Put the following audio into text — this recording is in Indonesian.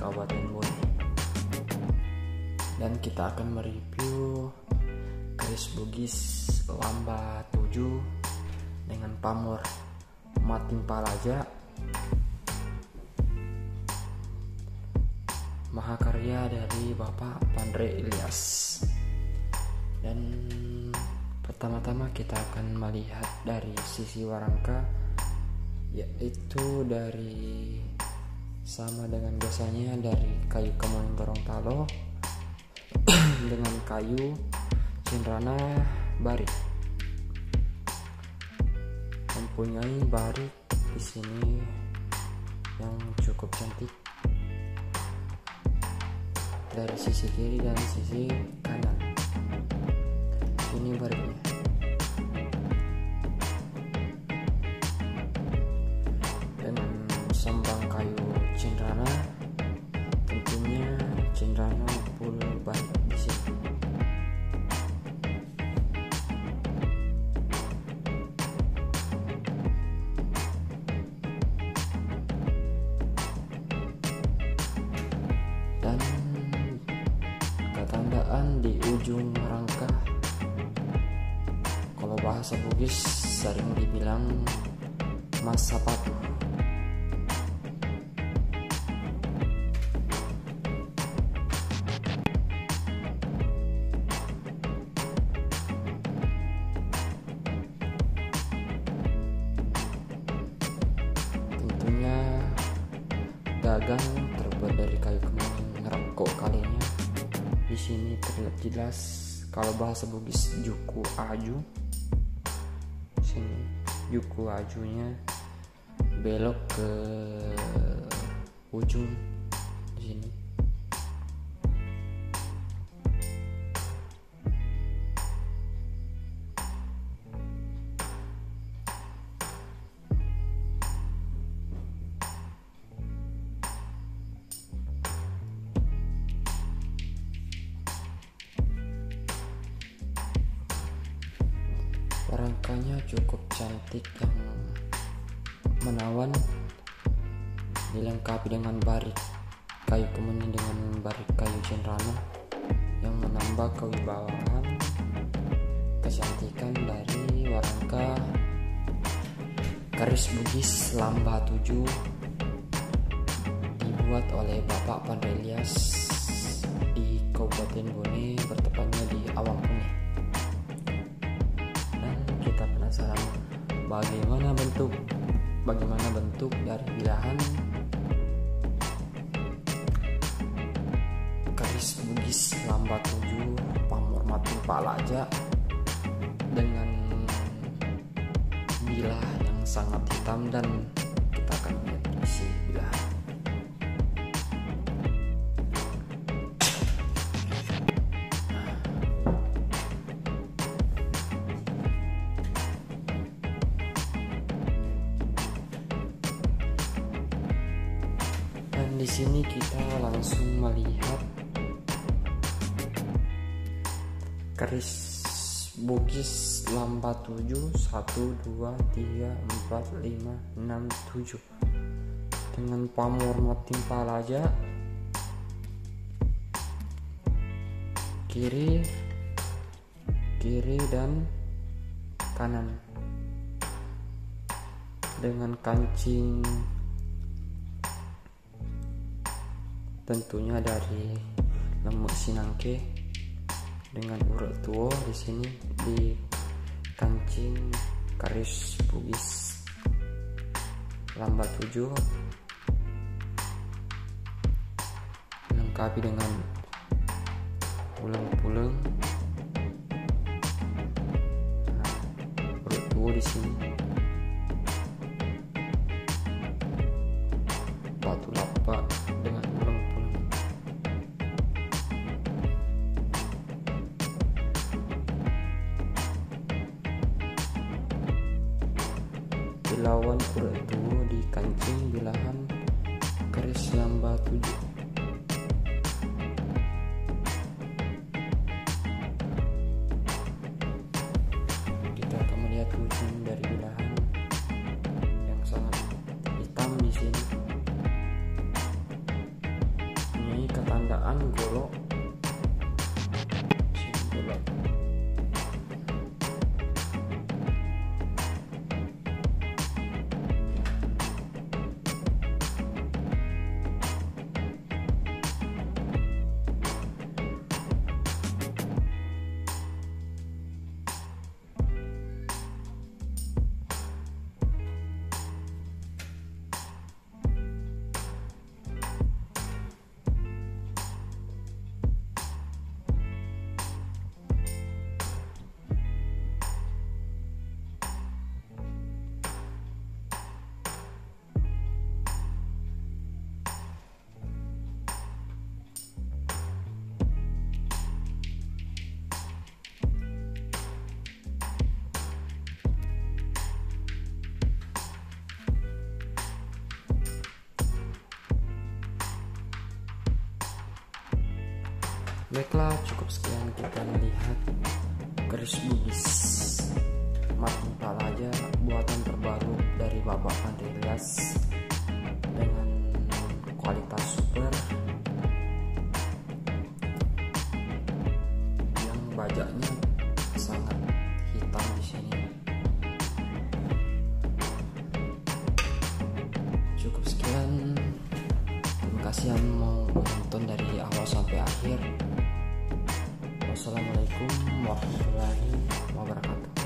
Kabupaten Bone. Dan kita akan mereview keris Bugis Lamba 7 dengan pamor Mating Palaja, mahakarya dari Bapak Pandre Ilyas. Dan pertama-tama kita akan melihat dari sisi warangka, yaitu dari sama dengan biasanya dari kayu kemuning Gorontalo dengan kayu Cendana Barik. Mempunyai barik di sini yang cukup cantik dari sisi kiri dan sisi kanan. Ini bariknya. Dengan sambang kayu Cendana, tentunya Cendana full barik di sini. Dan ketandaan di ujung rangka, kalau bahasa Bugis sering dibilang mas sapatu. Tentunya gagang terbuat dari kayu kemuning rako kalinya. Di sini terlihat jelas kalau bahasa Bugis juku aju. Sini juku ajunya belok ke ujung di sini. Rangkanya cukup cantik yang menawan, dilengkapi dengan barik kayu kemuning dengan barik kayu Cendana yang menambah kewibawaan kecantikan dari warangka keris Bugis Lamba 7 dibuat oleh Bapak Pandre Ilyas di Kabupaten Bone, bertepatnya di Awang Pune. Kita penasaran bagaimana bentuk dari bilahan keris Bugis Lamba 7 pamor Mating Palaja dengan bilah yang sangat hitam, dan kita akan lihat isi bilahan. Di sini kita langsung melihat keris Bugis Lamba 7 1 2 3 4 5 6 7 dengan pamor Mating Palaja kiri dan kanan dengan kancing tentunya dari lemuk Sinangke dengan urut tuo di sini di kancing keris Bugis Lamba 7, dilengkapi dengan pulang-pulang urut tuo di sini, batu lapak dengan pulang-pulang. Bilauan urut tuo di kancing bilahan keris Lamba 7. Kita akan melihat ujung dari bilahan yang sangat hitam di sini. Baiklah, cukup sekian kita melihat keris bugis Martin Talaja, buatan terbaru dari Bapak Pandey Ilyas dengan kualitas super yang bajaknya sangat hitam di sini. Cukup sekian. Terima kasih yang mau menonton dari awal sampai akhir. Wassalamualaikum warahmatullahi wabarakatuh.